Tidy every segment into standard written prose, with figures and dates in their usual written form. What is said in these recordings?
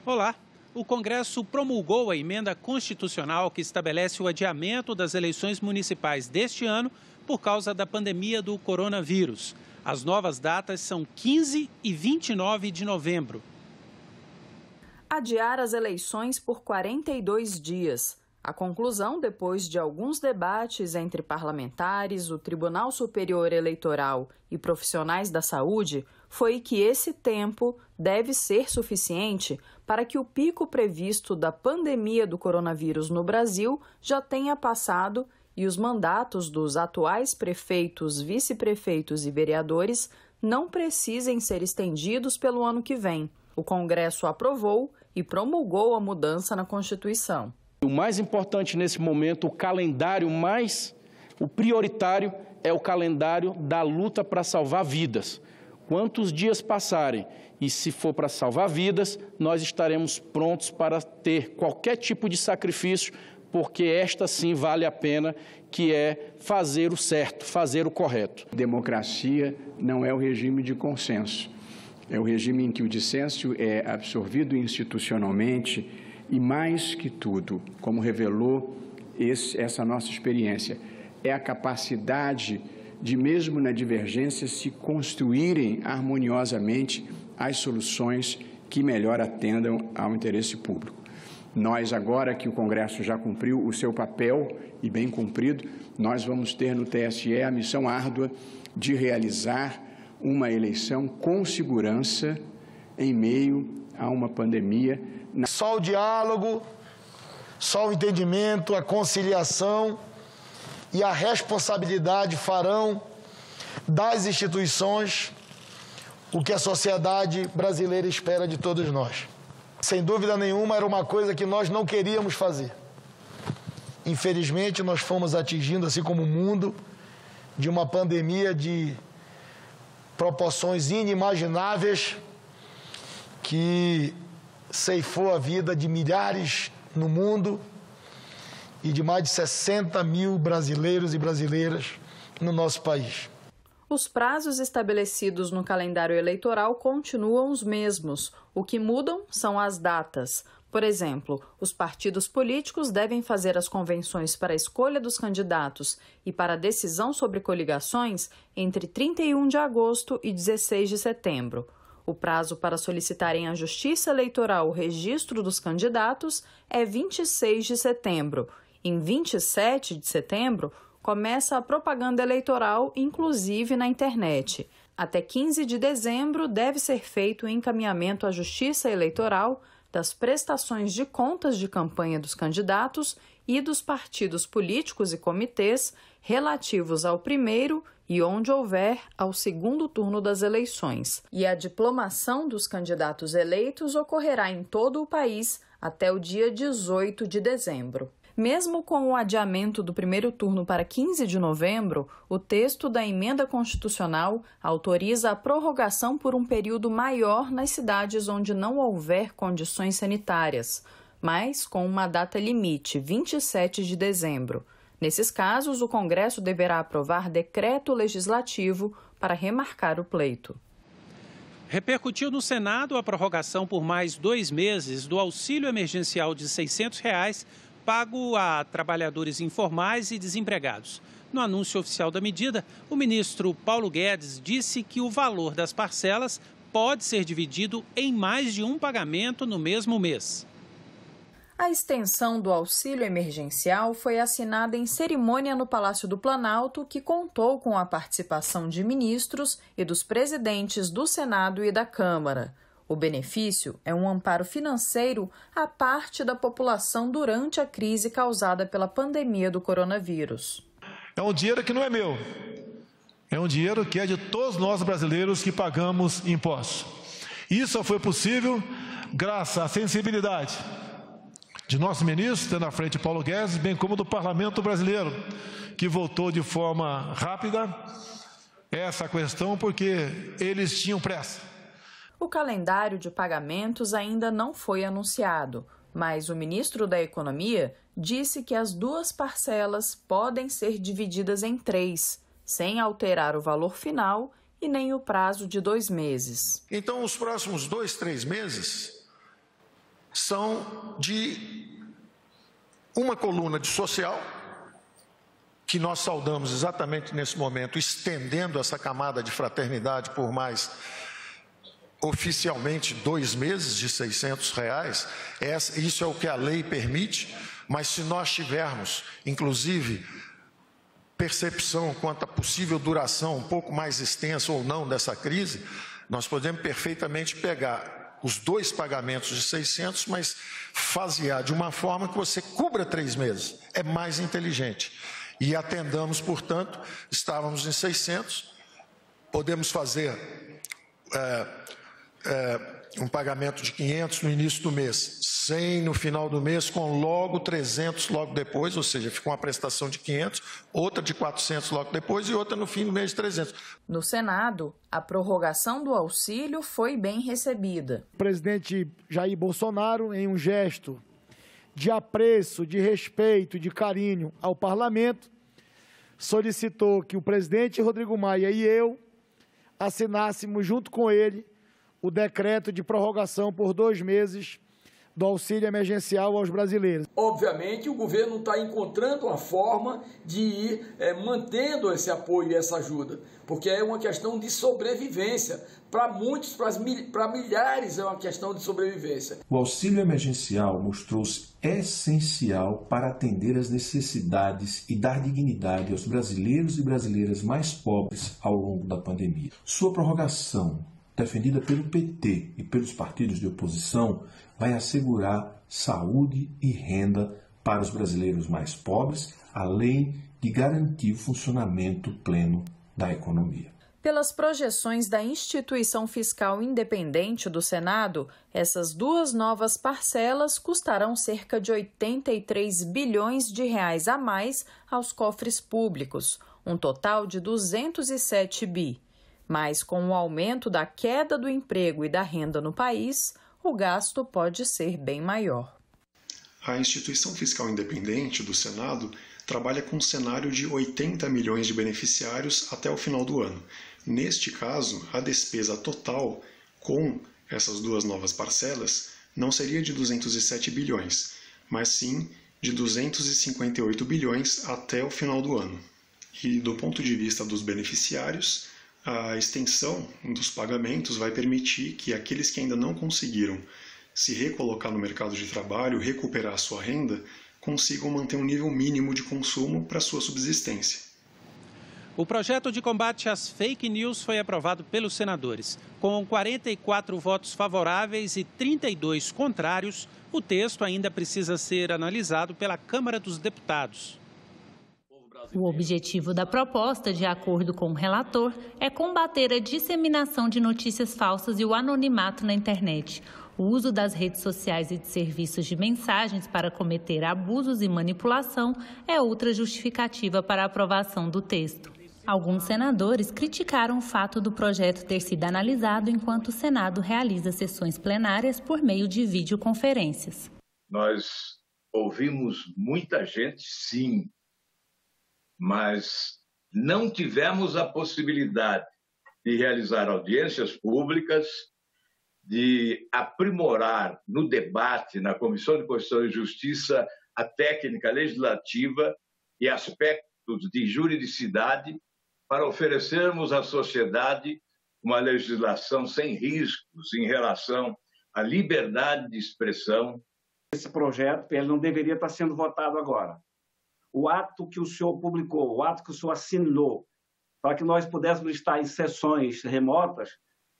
Olá! O Congresso promulgou a emenda constitucional que estabelece o adiamento das eleições municipais deste ano por causa da pandemia do coronavírus. As novas datas são 15 e 29 de novembro. Adiar as eleições por 42 dias. A conclusão, depois de alguns debates entre parlamentares, o Tribunal Superior Eleitoral e profissionais da saúde, foi que esse tempo deve ser suficiente para que o pico previsto da pandemia do coronavírus no Brasil já tenha passado e os mandatos dos atuais prefeitos, vice-prefeitos e vereadores não precisem ser estendidos pelo ano que vem. O Congresso aprovou e promulgou a mudança na Constituição. O mais importante nesse momento, o prioritário é o calendário da luta para salvar vidas. Quantos dias passarem e se for para salvar vidas, nós estaremos prontos para ter qualquer tipo de sacrifício, porque esta sim vale a pena, que é fazer o certo, fazer o correto. Democracia não é o regime de consenso. É o regime em que o dissenso é absorvido institucionalmente e, mais que tudo, como revelou essa nossa experiência, é a capacidade de, mesmo na divergência, se construírem harmoniosamente as soluções que melhor atendam ao interesse público. Nós, agora que o Congresso já cumpriu o seu papel, e bem cumprido, nós vamos ter no TSE a missão árdua de realizar uma eleição com segurança em meio a uma pandemia. Só o diálogo, só o entendimento, a conciliação e a responsabilidade farão das instituições o que a sociedade brasileira espera de todos nós. Sem dúvida nenhuma, era uma coisa que nós não queríamos fazer. Infelizmente, nós fomos atingindo, assim como o mundo, de uma pandemia de proporções inimagináveis que ceifou a vida de milhares no mundo e de mais de 60 mil brasileiros e brasileiras no nosso país. Os prazos estabelecidos no calendário eleitoral continuam os mesmos. O que mudam são as datas. Por exemplo, os partidos políticos devem fazer as convenções para a escolha dos candidatos e para a decisão sobre coligações entre 31 de agosto e 16 de setembro. O prazo para solicitarem à Justiça Eleitoral o registro dos candidatos é 26 de setembro. Em 27 de setembro, começa a propaganda eleitoral, inclusive na internet. Até 15 de dezembro, deve ser feito o encaminhamento à Justiça Eleitoral das prestações de contas de campanha dos candidatos e dos partidos políticos e comitês relativos ao primeiro e, onde houver, ao segundo turno das eleições. E a diplomação dos candidatos eleitos ocorrerá em todo o país até o dia 18 de dezembro. Mesmo com o adiamento do primeiro turno para 15 de novembro, o texto da emenda constitucional autoriza a prorrogação por um período maior nas cidades onde não houver condições sanitárias, mas com uma data limite, 27 de dezembro. Nesses casos, o Congresso deverá aprovar decreto legislativo para remarcar o pleito. Repercutiu no Senado a prorrogação por mais 2 meses do auxílio emergencial de R$ 600 pago a trabalhadores informais e desempregados. No anúncio oficial da medida, o ministro Paulo Guedes disse que o valor das parcelas pode ser dividido em mais de um pagamento no mesmo mês. A extensão do auxílio emergencial foi assinada em cerimônia no Palácio do Planalto, que contou com a participação de ministros e dos presidentes do Senado e da Câmara. O benefício é um amparo financeiro à parte da população durante a crise causada pela pandemia do coronavírus. É um dinheiro que não é meu, é um dinheiro que é de todos nós brasileiros que pagamos impostos. Isso só foi possível graças à sensibilidade de nosso ministro, tendo à frente Paulo Guedes, bem como do Parlamento brasileiro, que votou de forma rápida essa questão porque eles tinham pressa. O calendário de pagamentos ainda não foi anunciado, mas o ministro da Economia disse que as 2 parcelas podem ser divididas em 3, sem alterar o valor final e nem o prazo de 2 meses. Então, os próximos 2, 3 meses, são de uma coluna de social, que nós saudamos exatamente nesse momento, estendendo essa camada de fraternidade por mais, oficialmente, 2 meses de R$600. Isso é o que a lei permite, mas se nós tivermos, inclusive, percepção quanto à possível duração um pouco mais extensa ou não dessa crise, nós podemos perfeitamente pegar os 2 pagamentos de 600, mas fasear de uma forma que você cubra 3 meses. É mais inteligente. E atendamos, portanto, estávamos em 600, podemos fazer um pagamento de 500 no início do mês, 100 no final do mês, com logo 300 logo depois, ou seja, fica uma prestação de 500, outra de 400 logo depois e outra no fim do mês de 300. No Senado, a prorrogação do auxílio foi bem recebida. O presidente Jair Bolsonaro, em um gesto de apreço, de respeito, de carinho ao parlamento, solicitou que o presidente Rodrigo Maia e eu assinássemos junto com ele o decreto de prorrogação por 2 meses do auxílio emergencial aos brasileiros. Obviamente, o governo está encontrando uma forma de ir mantendo esse apoio e essa ajuda, porque é uma questão de sobrevivência. Para muitos, para milhares, é uma questão de sobrevivência. O auxílio emergencial mostrou-se essencial para atender às necessidades e dar dignidade aos brasileiros e brasileiras mais pobres ao longo da pandemia. Sua prorrogação, defendida pelo PT e pelos partidos de oposição, vai assegurar saúde e renda para os brasileiros mais pobres, além de garantir o funcionamento pleno da economia. Pelas projeções da Instituição Fiscal Independente do Senado, essas 2 novas parcelas custarão cerca de 83 bilhões de reais a mais aos cofres públicos, um total de 207 bi. Mas com o aumento da queda do emprego e da renda no país, o gasto pode ser bem maior. A Instituição Fiscal Independente do Senado trabalha com um cenário de 80 milhões de beneficiários até o final do ano. Neste caso, a despesa total com essas 2 novas parcelas não seria de 207 bilhões, mas sim de 258 bilhões até o final do ano. E do ponto de vista dos beneficiários, a extensão dos pagamentos vai permitir que aqueles que ainda não conseguiram se recolocar no mercado de trabalho, recuperar a sua renda, consigam manter um nível mínimo de consumo para sua subsistência. O projeto de combate às fake news foi aprovado pelos senadores. Com 44 votos favoráveis e 32 contrários, o texto ainda precisa ser analisado pela Câmara dos Deputados. O objetivo da proposta, de acordo com o relator, é combater a disseminação de notícias falsas e o anonimato na internet. O uso das redes sociais e de serviços de mensagens para cometer abusos e manipulação é outra justificativa para a aprovação do texto. Alguns senadores criticaram o fato do projeto ter sido analisado enquanto o Senado realiza sessões plenárias por meio de videoconferências. Nós ouvimos muita gente, sim, mas não tivemos a possibilidade de realizar audiências públicas, de aprimorar no debate na Comissão de Constituição e Justiça a técnica legislativa e aspectos de juridicidade para oferecermos à sociedade uma legislação sem riscos em relação à liberdade de expressão. Esse projeto ele não deveria estar sendo votado agora. O ato que o senhor publicou, o ato que o senhor assinou, para que nós pudéssemos estar em sessões remotas,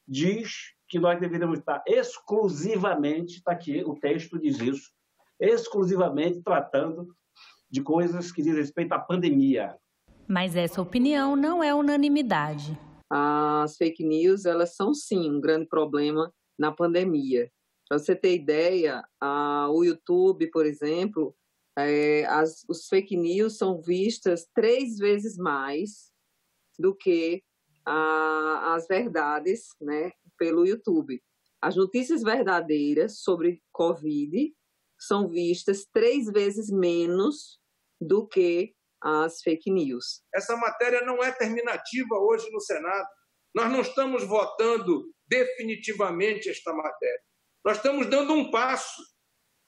diz que nós deveríamos estar exclusivamente, está aqui, o texto diz isso, exclusivamente tratando de coisas que dizem respeito à pandemia. Mas essa opinião não é unanimidade. As fake news, elas são sim um grande problema na pandemia. Para você ter ideia, o YouTube, por exemplo, os fake news são vistas 3 vezes mais do que as verdades, né, pelo YouTube. As notícias verdadeiras sobre Covid são vistas 3 vezes menos do que as fake news. Essa matéria não é terminativa hoje no Senado. Nós não estamos votando definitivamente esta matéria. Nós estamos dando um passo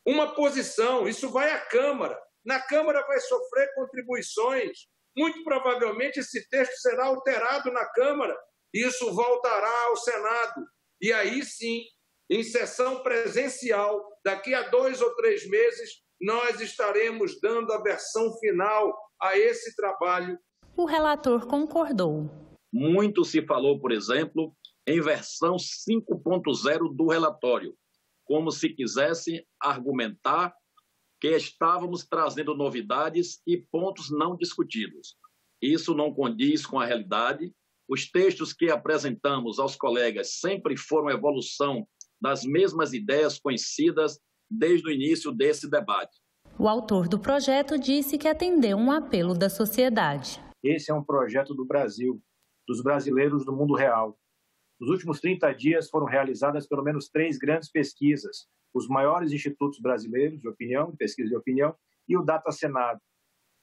uma posição, isso vai à Câmara. Na Câmara vai sofrer contribuições. Muito provavelmente esse texto será alterado na Câmara. Isso voltará ao Senado. E aí sim, em sessão presencial, daqui a 2 ou 3 meses, nós estaremos dando a versão final a esse trabalho. O relator concordou. Muito se falou, por exemplo, em versão 5.0 do relatório, como se quisesse argumentar que estávamos trazendo novidades e pontos não discutidos. Isso não condiz com a realidade. Os textos que apresentamos aos colegas sempre foram evolução das mesmas ideias conhecidas desde o início desse debate. O autor do projeto disse que atendeu um apelo da sociedade. Esse é um projeto do Brasil, dos brasileiros do mundo real. Nos últimos 30 dias foram realizadas pelo menos 3 grandes pesquisas, os maiores institutos brasileiros de opinião, pesquisa de opinião, e o Data Senado.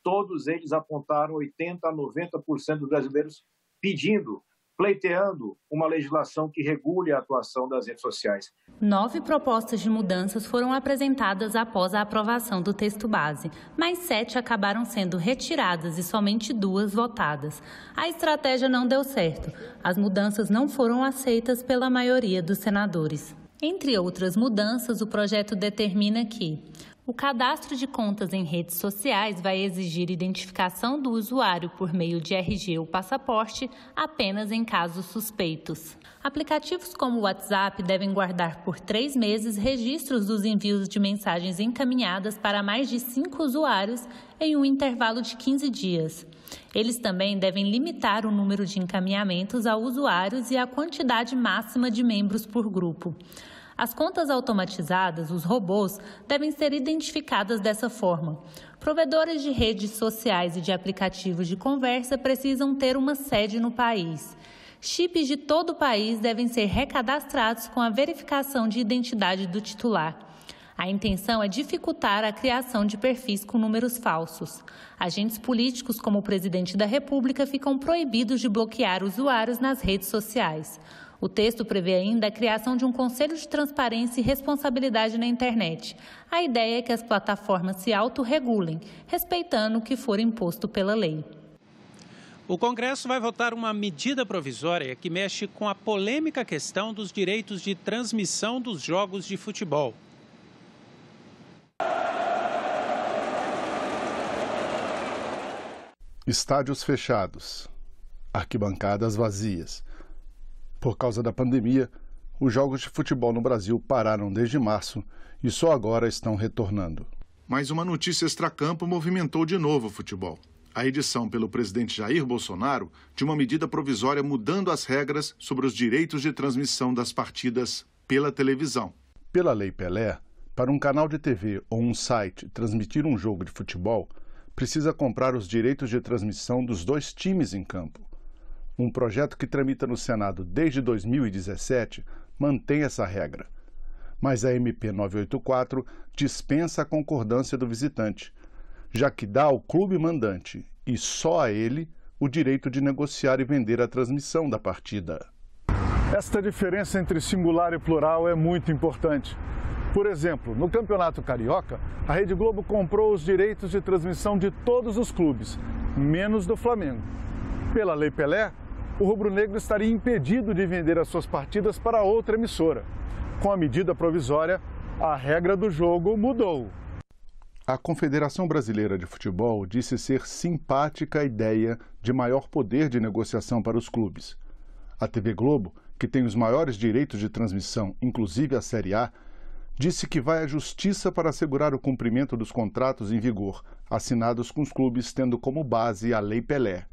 Todos eles apontaram 80% a 90% dos brasileiros pedindo, pleiteando uma legislação que regule a atuação das redes sociais. 9 propostas de mudanças foram apresentadas após a aprovação do texto base, mas 7 acabaram sendo retiradas e somente 2 votadas. A estratégia não deu certo. As mudanças não foram aceitas pela maioria dos senadores. Entre outras mudanças, o projeto determina que o cadastro de contas em redes sociais vai exigir identificação do usuário por meio de RG ou passaporte apenas em casos suspeitos. Aplicativos como o WhatsApp devem guardar por 3 meses registros dos envios de mensagens encaminhadas para mais de 5 usuários em um intervalo de 15 dias. Eles também devem limitar o número de encaminhamentos a usuários e a quantidade máxima de membros por grupo. As contas automatizadas, os robôs, devem ser identificadas dessa forma. Provedores de redes sociais e de aplicativos de conversa precisam ter uma sede no país. Chips de todo o país devem ser recadastrados com a verificação de identidade do titular. A intenção é dificultar a criação de perfis com números falsos. Agentes políticos, como o presidente da República, ficam proibidos de bloquear usuários nas redes sociais. O texto prevê ainda a criação de um Conselho de Transparência e Responsabilidade na internet. A ideia é que as plataformas se autorregulem, respeitando o que for imposto pela lei. O Congresso vai votar uma medida provisória que mexe com a polêmica questão dos direitos de transmissão dos jogos de futebol. Estádios fechados, arquibancadas vazias. Por causa da pandemia, os jogos de futebol no Brasil pararam desde março e só agora estão retornando. Mas uma notícia extracampo movimentou de novo o futebol. A edição pelo presidente Jair Bolsonaro de uma medida provisória mudando as regras sobre os direitos de transmissão das partidas pela televisão. Pela Lei Pelé, para um canal de TV ou um site transmitir um jogo de futebol, precisa comprar os direitos de transmissão dos 2 times em campo. Um projeto que tramita no Senado desde 2017 mantém essa regra. Mas a MP 984 dispensa a concordância do visitante, já que dá ao clube mandante, e só a ele, o direito de negociar e vender a transmissão da partida. Esta diferença entre singular e plural é muito importante. Por exemplo, no Campeonato Carioca, a Rede Globo comprou os direitos de transmissão de todos os clubes, menos do Flamengo. Pela Lei Pelé, o rubro-negro estaria impedido de vender as suas partidas para outra emissora. Com a medida provisória, a regra do jogo mudou. A Confederação Brasileira de Futebol disse ser simpática à ideia de maior poder de negociação para os clubes. A TV Globo, que tem os maiores direitos de transmissão, inclusive a Série A, disse que vai à justiça para assegurar o cumprimento dos contratos em vigor, assinados com os clubes tendo como base a Lei Pelé.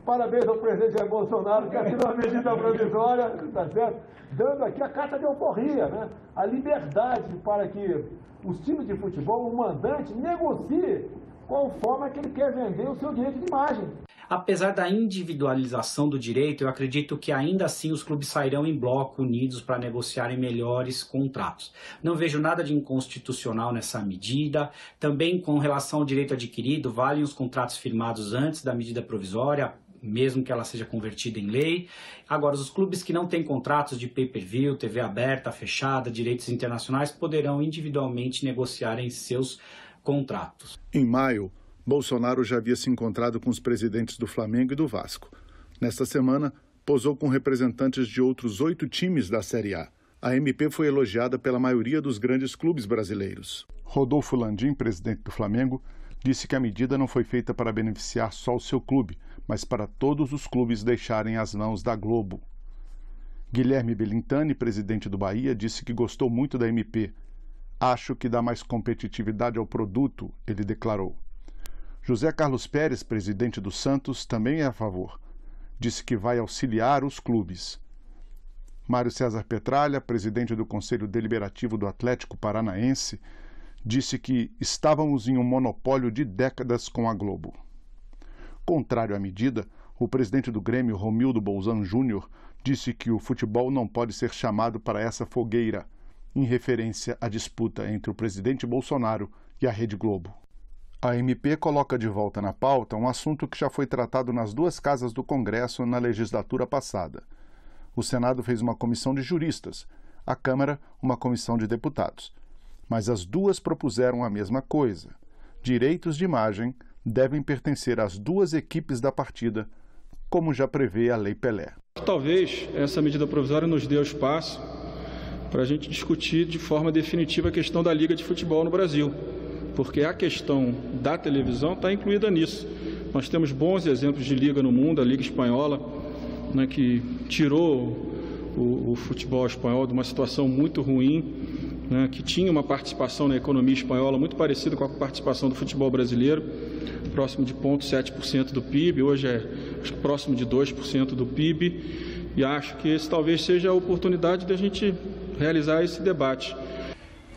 Parabéns ao presidente Jair Bolsonaro, que assinou a medida provisória, tá certo? Dando aqui a carta de alforria, né? A liberdade para que os times de futebol, o mandante, negocie qual forma que ele quer vender o seu direito de imagem. Apesar da individualização do direito, eu acredito que ainda assim os clubes sairão em bloco, unidos para negociarem melhores contratos. Não vejo nada de inconstitucional nessa medida. Também com relação ao direito adquirido, valem os contratos firmados antes da medida provisória, mesmo que ela seja convertida em lei. Agora, os clubes que não têm contratos de pay-per-view, TV aberta, fechada, direitos internacionais, poderão individualmente negociar em seus contratos. Em maio, Bolsonaro já havia se encontrado com os presidentes do Flamengo e do Vasco. Nesta semana, posou com representantes de outros 8 times da Série A. A MP foi elogiada pela maioria dos grandes clubes brasileiros. Rodolfo Landim, presidente do Flamengo, disse que a medida não foi feita para beneficiar só o seu clube, mas para todos os clubes deixarem as mãos da Globo. Guilherme Belintani, presidente do Bahia, disse que gostou muito da MP. Acho que dá mais competitividade ao produto, ele declarou. José Carlos Pérez, presidente do Santos, também é a favor. Disse que vai auxiliar os clubes. Mário César Petralha, presidente do Conselho Deliberativo do Atlético Paranaense, disse que estávamos em um monopólio de décadas com a Globo. Contrário à medida, o presidente do Grêmio, Romildo Bolzan Júnior, disse que o futebol não pode ser chamado para essa fogueira, em referência à disputa entre o presidente Bolsonaro e a Rede Globo. A MP coloca de volta na pauta um assunto que já foi tratado nas 2 casas do Congresso na legislatura passada. O Senado fez uma comissão de juristas, a Câmara uma comissão de deputados. Mas as 2 propuseram a mesma coisa. Direitos de imagem devem pertencer às 2 equipes da partida, como já prevê a Lei Pelé. Talvez essa medida provisória nos dê o espaço para a gente discutir de forma definitiva a questão da Liga de Futebol no Brasil, porque a questão da televisão está incluída nisso. Nós temos bons exemplos de liga no mundo, a Liga Espanhola, né, que tirou o futebol espanhol de uma situação muito ruim, né, que tinha uma participação na economia espanhola muito parecida com a participação do futebol brasileiro, próximo de 0,7% do PIB, hoje é próximo de 2% do PIB, e acho que esse talvez seja a oportunidade de a gente realizar esse debate.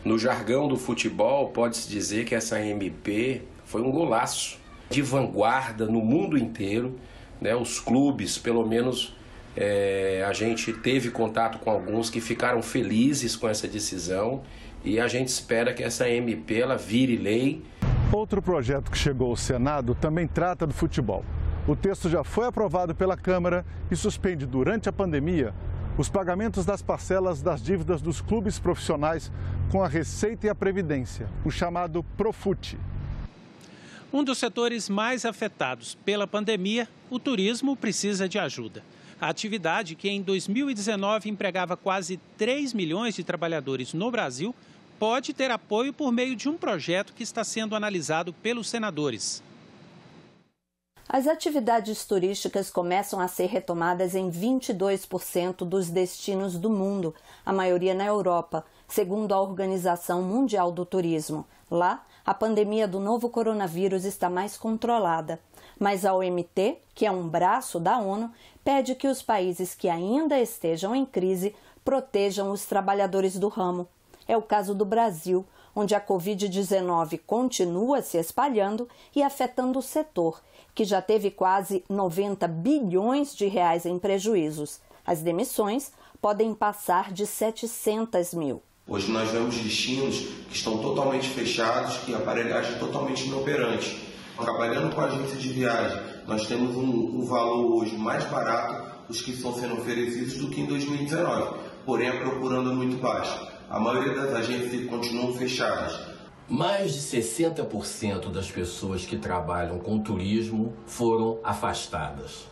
No jargão do futebol, pode-se dizer que essa MP foi um golaço de vanguarda no mundo inteiro, né? Os clubes, pelo menos, a gente teve contato com alguns que ficaram felizes com essa decisão e a gente espera que essa MP ela vire lei. Outro projeto que chegou ao Senado também trata do futebol. O texto já foi aprovado pela Câmara e suspende durante a pandemia os pagamentos das parcelas das dívidas dos clubes profissionais com a Receita e a Previdência, o chamado Profut. Um dos setores mais afetados pela pandemia, o turismo, precisa de ajuda. A atividade, que em 2019 empregava quase 3 milhões de trabalhadores no Brasil, pode ter apoio por meio de um projeto que está sendo analisado pelos senadores. As atividades turísticas começam a ser retomadas em 22% dos destinos do mundo, a maioria na Europa, segundo a Organização Mundial do Turismo. Lá, a pandemia do novo coronavírus está mais controlada. Mas a OMT, que é um braço da ONU, pede que os países que ainda estejam em crise protejam os trabalhadores do ramo. É o caso do Brasil, onde a Covid-19 continua se espalhando e afetando o setor, que já teve quase 90 bilhões de reais em prejuízos. As demissões podem passar de 700 mil. Hoje nós vemos destinos que estão totalmente fechados e a aparelhagem totalmente inoperante. Trabalhando com a agência de viagem, nós temos um valor hoje mais barato dos que estão sendo oferecidos do que em 2019, porém a procura anda muito baixa. A maioria das agências continuam fechadas. Mais de 60% das pessoas que trabalham com turismo foram afastadas.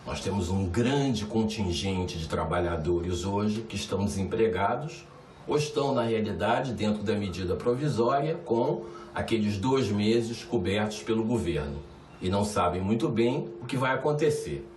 Nós temos um grande contingente de trabalhadores hoje que estão desempregados ou estão, na realidade, dentro da medida provisória com aqueles 2 meses cobertos pelo governo e não sabem muito bem o que vai acontecer.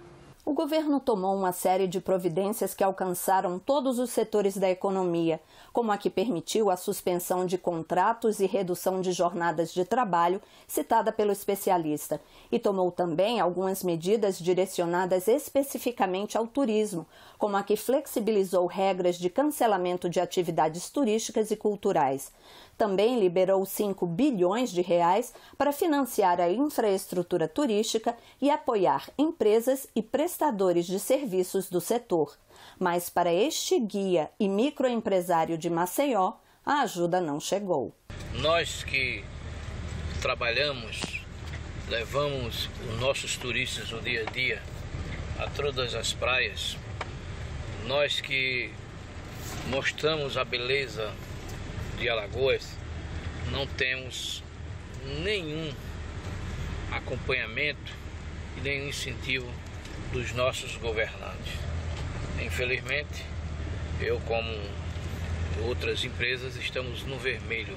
O governo tomou uma série de providências que alcançaram todos os setores da economia, como a que permitiu a suspensão de contratos e redução de jornadas de trabalho, citada pelo especialista, e tomou também algumas medidas direcionadas especificamente ao turismo, como a que flexibilizou regras de cancelamento de atividades turísticas e culturais. Também liberou 5 bilhões de reais para financiar a infraestrutura turística e apoiar empresas e prestadores de serviços do setor. Mas para este guia e microempresário de Maceió, a ajuda não chegou. Nós que trabalhamos levamos os nossos turistas no dia a dia a todas as praias, nós que mostramos a beleza de Alagoas, não temos nenhum acompanhamento e nenhum incentivo dos nossos governantes. Infelizmente, eu como outras empresas estamos no vermelho.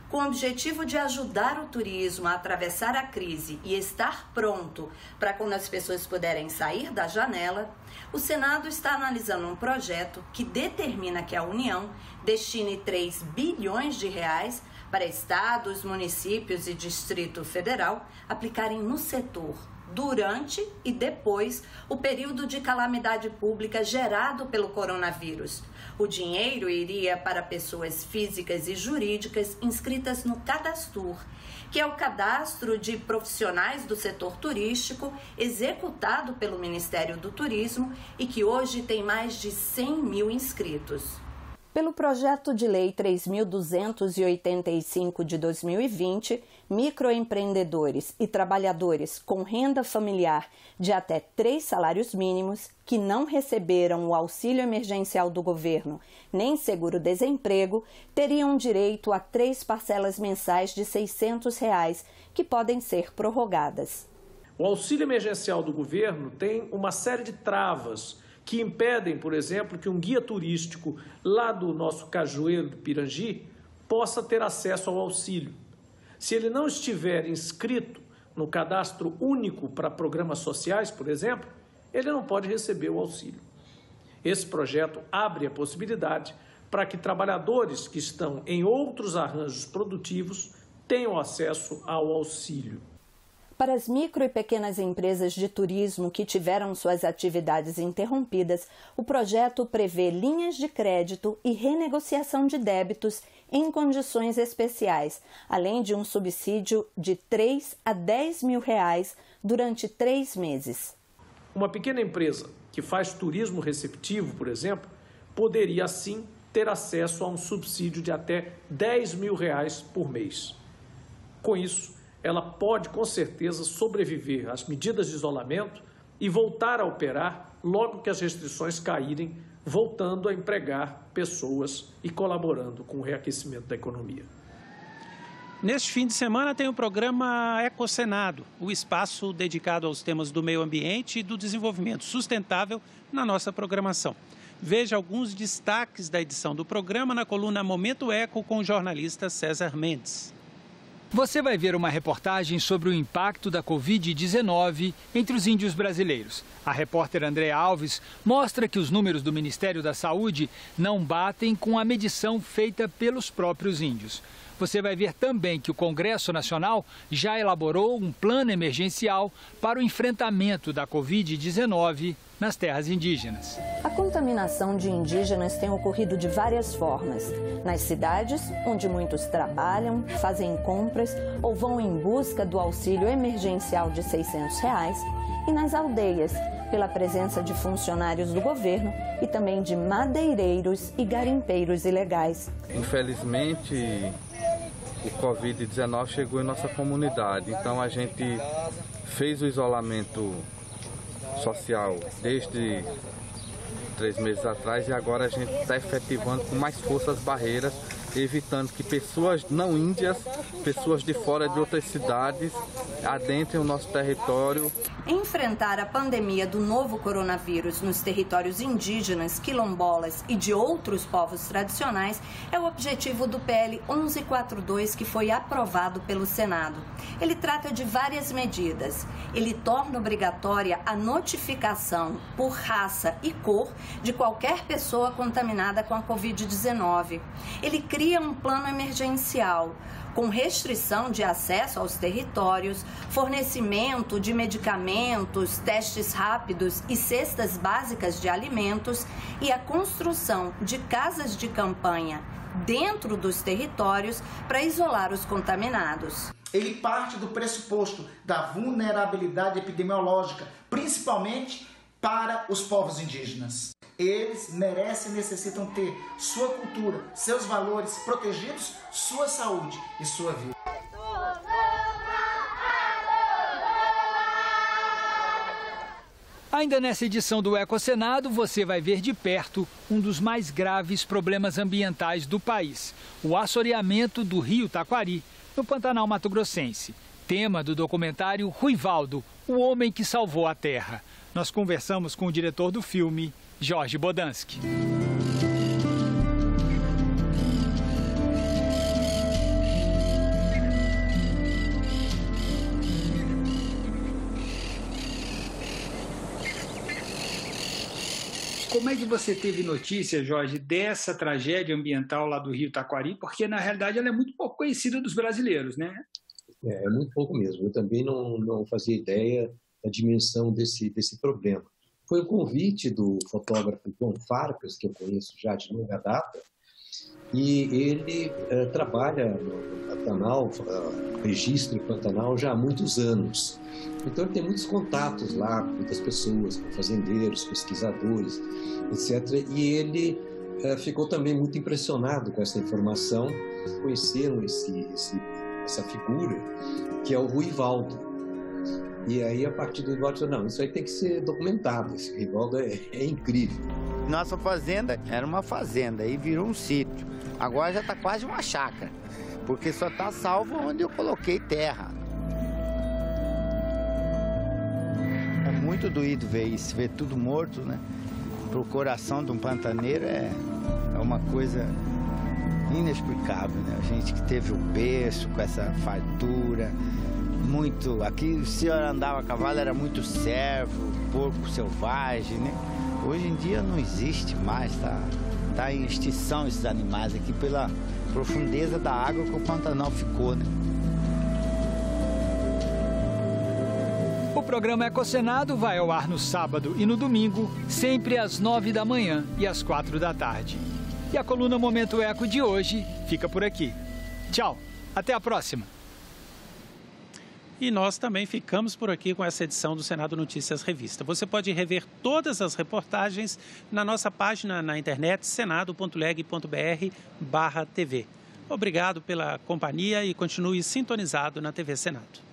Com o objetivo de ajudar o turismo a atravessar a crise e estar pronto para quando as pessoas puderem sair da janela, o Senado está analisando um projeto que determina que a União destine 3 bilhões de reais para estados, municípios e Distrito Federal aplicarem no setor durante e depois o período de calamidade pública gerado pelo coronavírus. O dinheiro iria para pessoas físicas e jurídicas inscritas no Cadastur, que é o cadastro de profissionais do setor turístico executado pelo Ministério do Turismo e que hoje tem mais de 100 mil inscritos. Pelo projeto de lei 3.285 de 2020, microempreendedores e trabalhadores com renda familiar de até 3 salários mínimos que não receberam o auxílio emergencial do governo nem seguro-desemprego teriam direito a 3 parcelas mensais de R$ 600, que podem ser prorrogadas. O auxílio emergencial do governo tem uma série de travas que impedem, por exemplo, que um guia turístico lá do nosso Cajueiro do Pirangi possa ter acesso ao auxílio. Se ele não estiver inscrito no cadastro único para programas sociais, por exemplo, ele não pode receber o auxílio. Esse projeto abre a possibilidade para que trabalhadores que estão em outros arranjos produtivos tenham acesso ao auxílio. Para as micro e pequenas empresas de turismo que tiveram suas atividades interrompidas, o projeto prevê linhas de crédito e renegociação de débitos em condições especiais, além de um subsídio de 3 a 10 mil reais durante 3 meses. Uma pequena empresa que faz turismo receptivo, por exemplo, poderia assim ter acesso a um subsídio de até 10 mil reais por mês. Com isso, ela pode, com certeza, sobreviver às medidas de isolamento e voltar a operar logo que as restrições caírem, voltando a empregar pessoas e colaborando com o reaquecimento da economia. Neste fim de semana tem o programa Ecosenado, o espaço dedicado aos temas do meio ambiente e do desenvolvimento sustentável na nossa programação. Veja alguns destaques da edição do programa na coluna Momento Eco com o jornalista César Mendes. Você vai ver uma reportagem sobre o impacto da Covid-19 entre os índios brasileiros. A repórter Andréa Alves mostra que os números do Ministério da Saúde não batem com a medição feita pelos próprios índios. Você vai ver também que o Congresso Nacional já elaborou um plano emergencial para o enfrentamento da Covid-19 nas terras indígenas. A contaminação de indígenas tem ocorrido de várias formas. Nas cidades, onde muitos trabalham, fazem compras ou vão em busca do auxílio emergencial de R$ 600, e nas aldeias, pela presença de funcionários do governo e também de madeireiros e garimpeiros ilegais. Infelizmente, o Covid-19 chegou em nossa comunidade, então a gente fez o isolamento social desde 3 meses atrás e agora a gente está efetivando com mais força as barreiras, evitando que pessoas não índias, pessoas de fora de outras cidades, adentrem o nosso território. Enfrentar a pandemia do novo coronavírus nos territórios indígenas, quilombolas e de outros povos tradicionais é o objetivo do PL 1142, que foi aprovado pelo Senado. Ele trata de várias medidas. Ele torna obrigatória a notificação por raça e cor de qualquer pessoa contaminada com a Covid-19. Ele cria um plano emergencial com restrição de acesso aos territórios, fornecimento de medicamentos, testes rápidos e cestas básicas de alimentos e a construção de casas de campanha dentro dos territórios para isolar os contaminados. Ele parte do pressuposto da vulnerabilidade epidemiológica, principalmente para os povos indígenas. Eles merecem e necessitam ter sua cultura, seus valores protegidos, sua saúde e sua vida. Ainda nessa edição do Ecosenado, você vai ver de perto um dos mais graves problemas ambientais do país, o assoreamento do rio Taquari, no Pantanal mato-grossense. Tema do documentário Ruivaldo, o homem que salvou a terra. Nós conversamos com o diretor do filme, Jorge Bodansky. Como é que você teve notícia, Jorge, dessa tragédia ambiental lá do rio Taquari? Porque, na realidade, ela é muito pouco conhecida dos brasileiros, né? É muito pouco mesmo. Eu também não fazia ideia da dimensão desse problema. Foi o convite do fotógrafo João Farcas, que eu conheço já de longa data, e ele trabalha no Pantanal, registro em Pantanal já há muitos anos. Então ele tem muitos contatos lá com muitas pessoas, com fazendeiros, pesquisadores, etc. E ele ficou também muito impressionado com essa informação, conheceram essa figura, que é o Ruivaldo. E aí, a partir do Ruivaldo, não, isso aí tem que ser documentado, esse Ruivaldo é incrível. Nossa fazenda era uma fazenda e virou um sítio. Agora já está quase uma chácara, porque só está salvo onde eu coloquei terra. É muito doído ver isso, ver tudo morto, né? Para o coração de um pantaneiro é uma coisa inexplicável, né? A gente que teve o berço com essa fartura, muito... Aqui, se eu andava a cavalo, era muito cervo, porco selvagem, né? Hoje em dia não existe mais, tá em extinção esses animais aqui pela profundeza da água que o Pantanal ficou, né? O programa Ecosenado vai ao ar no sábado e no domingo, sempre às 9 da manhã e às 4 da tarde. E a coluna Momento Eco de hoje fica por aqui. Tchau, até a próxima. E nós também ficamos por aqui com essa edição do Senado Notícias Revista. Você pode rever todas as reportagens na nossa página na internet, senado.leg.br/TV. Obrigado pela companhia e continue sintonizado na TV Senado.